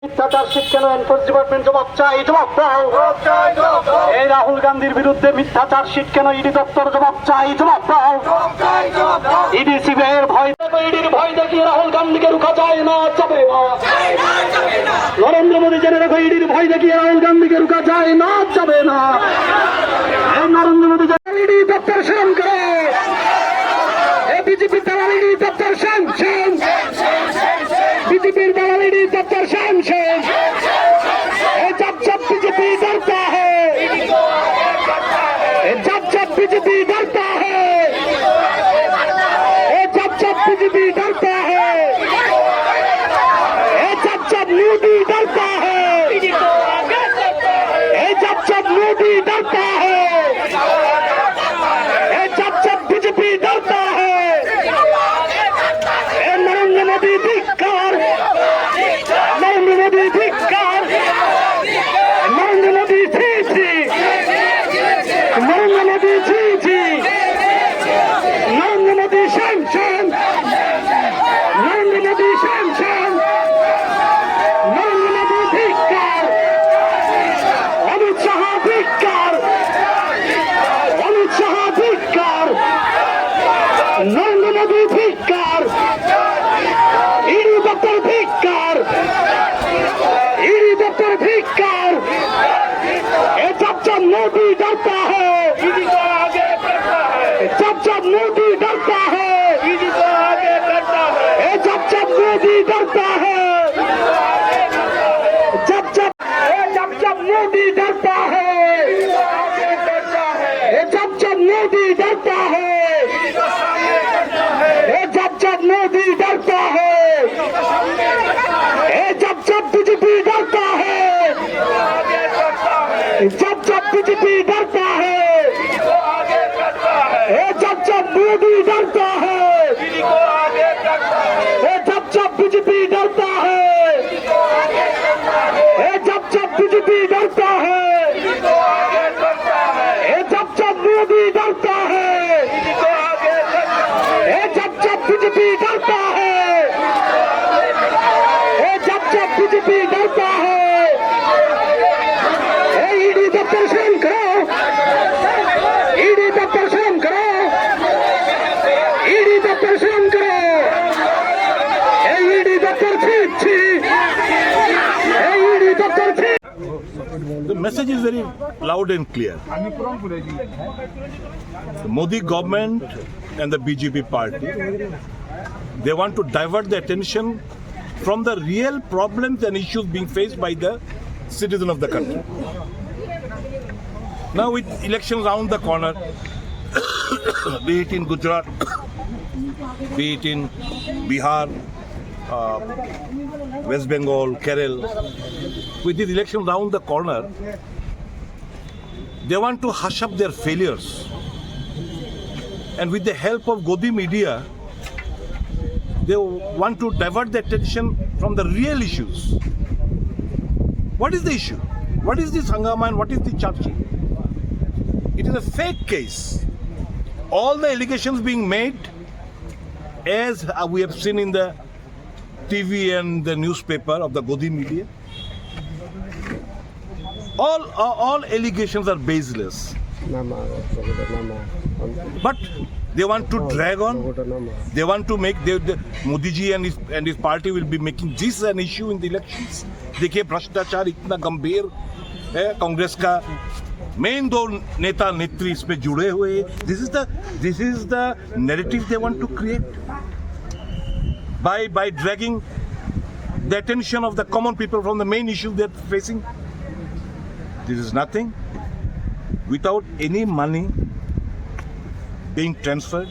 মিথ্যাচার কেন enforce department জবাব চাই, জবাব দাও। এই রাহুল গান্ধীর বিরুদ্ধে মিথ্যাচার শিট কেন ইডি দপ্তর জবাব চাই, জবাব দাও। ইডি সিবিআইয়ের ভয়, ইডির ভয় দেখিয়ে রাহুল গান্ধীকে রুখা যায় না, যাবে না। নরেন্দ্র মোদী জেনে রাখো, ইডির ভয় দেখিয়ে রাহুল গান্ধীকে রুখা যায় না, যাবে না। এই নরেন্দ্র মোদী ইডি দপ্তর স্মরণ করে, এই বিজেপি দালাল ইডি দপ্তর স্যাংশন, बीजेपी दालाल ईडी दफ्तर सैंक्शन। जब बीजेपी डरता है, जब बीजेपी डरता है, जब बीजेपी डरता है, जब मोदी डरता है, जब मोदी डरता है, जब बीजेपी डरता है। नरेंद्र मोदी धिक्कार, नरेंद्र मोदी धिक्कार, नरेंद्र मोदी जी जी, नरेंद्र मोदी जी जी, नरेंद्र मोदी सैंक्शन, नरेंद्र मोदी सैंक्शन, नरेंद्र मोदी धिक्कार, अमित शाह धिक्कार, अमित शाह धिक्कार, नरेंद्र मोदी धिक्कार, ईडी दफ्तर धिक्कार, ईडी दफ्तर धिक्कार। जब मोदी डरता है, ईडी को आगे करता है, जब मोदी डरता है, ईडी को आगे करता है, जब मोदी डरता है, जब मोदी डरता है, जब मोदी डरता है, जब मोदी डरता है, जब बीजेपी डरता है, जब बीजेपी डरता है, जब मोदी डरता है, जब बीजेपी डरता है, जब बीजेपी डरता है, जब मोदी डरता है, जब बीजेपी डरता है, जब बीजेपी डरता है। ईडी दफ्तर स्मरण करो, ईडी दफ्तर स्मरण करो, ईडी दफ्तर स्मरण करो। ईडी दफ्तर छी, ईडी दफ्तर छी। The message is very loud and clear. The Modi government and the BJP party, they want to divert the attention from the real problems and issues being faced by the citizen of the country. Now with elections around the corner, be it in Gujarat, be it in Bihar, West Bengal, Kerala, with these elections around the corner, they want to hush up their failures. And with the help of Godi media, they want to divert the attention from the real issues. What is the issue? What is this hangama and what is the charge? It is a fake case. All the allegations being made, as we have seen in the TV and the newspaper of the Godi media, all allegations are baseless. But they want to drag on. They want to make Modi ji and his party will be making this an issue in the elections. देखिए भ्रष्टाचार इतना गंभीर है, कांग्रेस का main दो नेता नेत्री इसमें जुड़े हुए। This is the narrative they want to create by dragging the attention of the common people from the main issue they're facing. This is nothing. Without any money being transferred,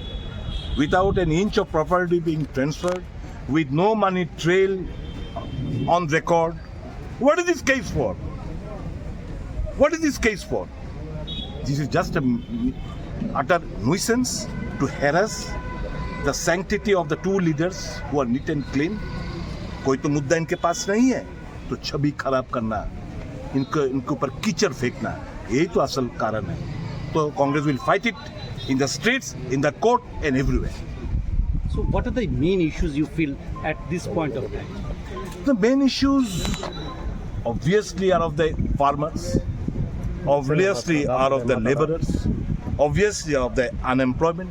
without an inch of property being transferred, with no money trail on record. What is this case for? What is this case for? This is just a utter nuisance to harass the sanctity of the two leaders who are neat and clean. कोई तो मुद्दा इनके पास नहीं है, तो छवि खराब करना, इनके ऊपर कीचड़ फेंकना, यही तो असल कारण है। तो Congress will fight it in the streets, in the court and everywhere. So what are the main issues you feel at this point of time? The main issues obviously are of the farmers, obviously are of the laborers, obviously of the unemployment,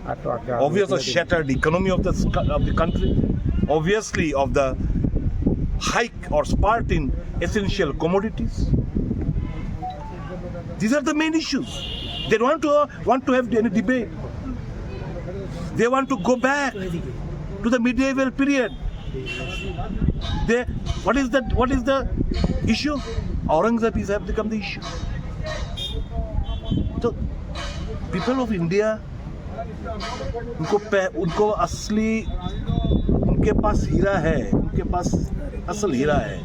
obviously shattered economy of the country, obviously of the hike or spurt in essential commodities. These are the main issues. They don't want to have any debate. They want to go back to the medieval period. What is the issue? Aurangzeb has become the issue. So people of India, उनको असली, उनके पास हीरा है, उनके पास असल हीरा है।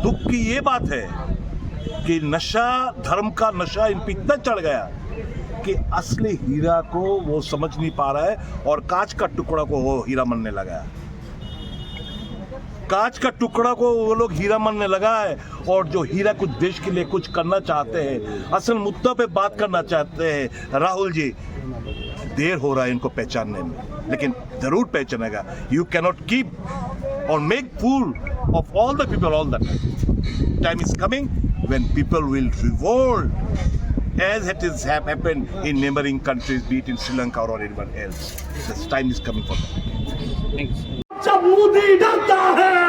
दुख की ये बात है कि नशा, धर्म का नशा इन पे इतना चढ़ गया कि असली हीरा को वो समझ नहीं पा रहा है और कांच का टुकड़ा को वो हीरा मानने लगा है। कांच का टुकड़ा को वो लोग हीरा मानने लगा है और जो हीरा कुछ देश के लिए कुछ करना चाहते हैं, असल मुद्दा पे बात करना चाहते हैं, राहुल जी, देर हो रहा है इनको पहचानने में, लेकिन जरूर पहचानेगा। यू कैनॉट कीप और make fool of all the people all the time is coming when people will revolt as it has happened in neighboring countries, be it in Sri Lanka or anyone else. This time is coming for them. जब मोदी डरता है